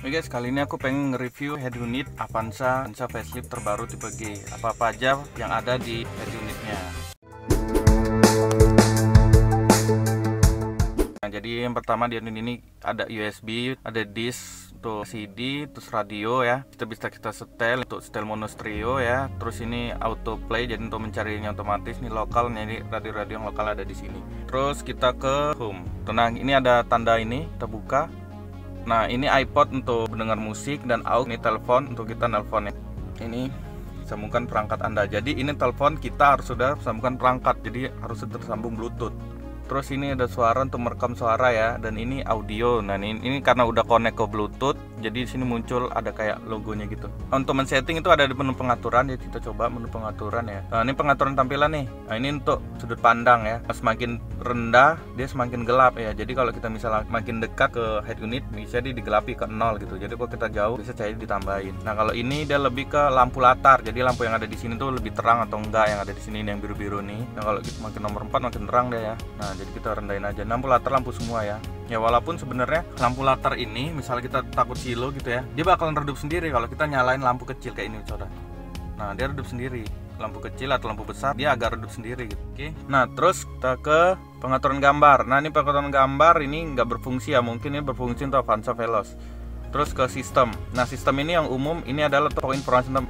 Oke guys, kali ini aku pengen nge-review head unit Avanza facelift terbaru tipe G. Apa-apa aja yang ada di head unitnya. Nah, jadi yang pertama di unit ini ada USB, ada disk untuk CD, terus radio ya. Kita setel untuk setel mono stereo ya. Terus ini auto play, jadi untuk mencarinya otomatis. Ini lokal, jadi radio-radio yang lokal ada di sini. Terus kita ke home. Nah, ini ada tanda ini, kita buka. Nah, ini iPod untuk mendengar musik dan aux, ini telepon untuk kita nelpon ya. Ini sambungkan perangkat Anda. Jadi ini telepon kita harus sudah sambungkan perangkat, jadi harus tersambung Bluetooth. Terus ini ada suara untuk merekam suara ya, dan ini audio. Nah, ini karena udah connect ke Bluetooth, jadi di sini muncul ada kayak logonya gitu. Untuk men-setting itu ada di menu pengaturan, jadi kita coba menu pengaturan ya. Nah, ini pengaturan tampilan nih. Nah, ini untuk sudut pandang ya. Semakin rendah dia semakin gelap ya. Jadi kalau kita misalnya makin dekat ke head unit bisa digelapi ke 0 gitu. Jadi kalau kita jauh bisa cahaya ditambahin. Nah, kalau ini dia lebih ke lampu latar. Jadi lampu yang ada di sini tuh lebih terang atau enggak, yang ada di sini ini yang biru-biru nih. Nah, kalau kita makin nomor 4 makin terang deh ya. Nah, jadi kita rendahin aja. Lampu latar lampu semua ya. Ya walaupun sebenarnya lampu latar ini misalnya kita takut silo gitu ya, dia bakalan redup sendiri kalau kita nyalain lampu kecil kayak ini saudara. Nah, dia redup sendiri. Lampu kecil atau lampu besar dia agak redup sendiri gitu. Oke. Nah, terus kita ke pengaturan gambar. Nah, ini pengaturan gambar ini nggak berfungsi ya, mungkin ini berfungsi untuk Avanza Veloz. Terus ke sistem. Nah, sistem ini yang umum ini adalah untuk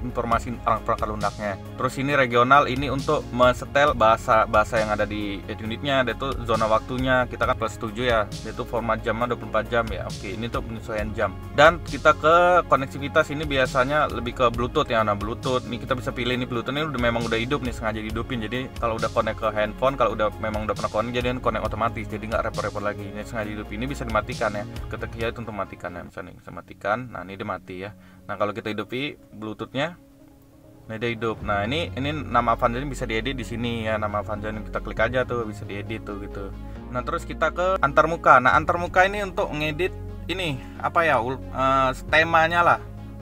informasi perangkat lunaknya. Terus ini regional, ini untuk mensetel bahasa yang ada di unitnya. Ada itu zona waktunya, kita kan plus 7 ya. Itu format jamnya 24 jam ya. Oke, ini untuk penyesuaian jam. Dan kita ke koneksivitas, ini biasanya lebih ke Bluetooth ya. Nah, Bluetooth ini kita bisa pilih, ini Bluetooth ini memang udah hidup nih, sengaja dihidupin. Jadi kalau udah connect ke handphone, kalau memang udah pernah connect, jadi connect otomatis. Jadi nggak repot-repot lagi. Ini sengaja dihidupin. Ini bisa dimatikan ya. Ketika itu untuk matikan ya, misalnya matikan. Nah, ini dia mati ya. Nah, kalau kita hidupi Bluetoothnya, nah dia hidup. Nah, ini nama Avanza ini bisa diedit di sini ya. Nama Avanza ini kita klik aja tuh, bisa diedit tuh gitu. Nah, terus kita ke antarmuka. Nah, antarmuka ini untuk ngedit ini apa ya, temanya lah,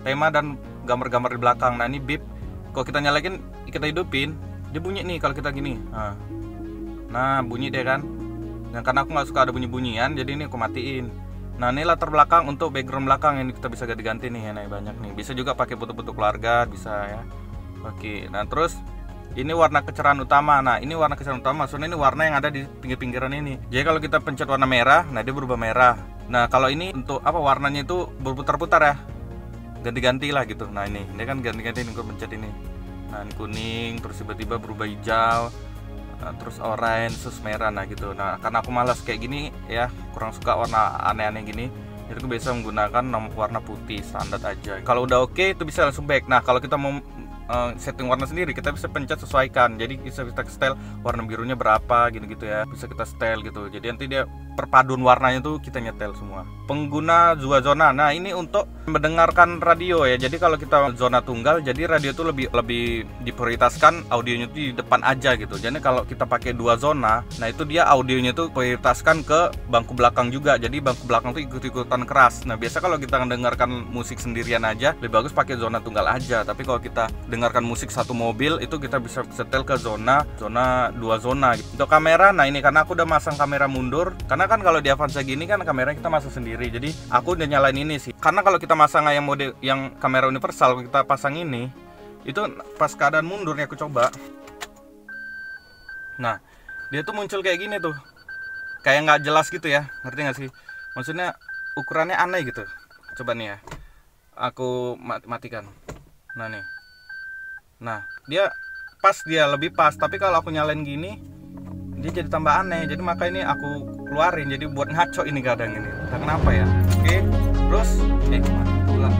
tema dan gambar-gambar di belakang. Nah, ini bip. Kalau kita nyalain, kita hidupin, dia bunyi nih kalau kita gini. Nah, bunyi deh kan. Dan karena aku nggak suka ada bunyi-bunyian, jadi ini aku matiin. Nah, ini latar belakang untuk background belakang ini kita bisa ganti-ganti nih ya, nah, banyak nih. Bisa juga pakai foto-foto keluarga, bisa ya. Oke, nah terus ini warna kecerahan utama. Nah, ini warna kecerahan utama, maksudnya ini warna yang ada di pinggir-pinggiran ini. Jadi kalau kita pencet warna merah, nah dia berubah merah. Nah, kalau ini untuk apa, warnanya itu berputar-putar ya. Ganti-ganti lah gitu. Nah, ini kan ganti-ganti nih, gue pencet ini. Nah, ini kuning, terus tiba-tiba berubah hijau. Nah, terus orange, terus merah, nah gitu. Nah, karena aku malas kayak gini ya, kurang suka warna aneh-aneh gini, jadi aku biasa menggunakan warna putih standar aja. Kalau udah oke, itu bisa langsung back. Nah, kalau kita mau setting warna sendiri, kita bisa pencet sesuaikan. Jadi bisa kita setel warna birunya berapa gitu ya, bisa kita setel gitu. Jadi nanti dia perpaduan warnanya tuh kita nyetel semua. Pengguna dua zona. Nah, ini untuk mendengarkan radio ya. Jadi kalau kita zona tunggal, jadi radio tuh lebih diprioritaskan audionya tuh di depan aja gitu. Jadi kalau kita pakai dua zona, nah itu dia audionya tuh prioritaskan ke bangku belakang juga. Jadi bangku belakang tuh ikut-ikutan keras. Nah, biasa kalau kita mendengarkan musik sendirian aja, lebih bagus pakai zona tunggal aja. Tapi kalau kita dengarkan musik satu mobil, itu kita bisa setel ke zona dua zona gitu. Untuk kamera, nah ini karena aku udah masang kamera mundur, karena kan kalau di Avanza gini kan kamera kita masang sendiri, jadi aku udah nyalain ini sih. Karena kalau kita masang yang kamera universal, kita pasang ini, itu pas keadaan mundur nih aku coba. Nah, dia tuh muncul kayak gini tuh, kayak nggak jelas gitu ya, ngerti nggak sih? Maksudnya ukurannya aneh gitu. Coba nih ya, aku matikan. Nah nih. Nah, dia lebih pas, tapi kalau aku nyalain gini, dia jadi tambah aneh. Jadi maka ini aku keluarin, jadi buat ngaco ini kadang ini. Entah kenapa ya. Oke, terus mati pula.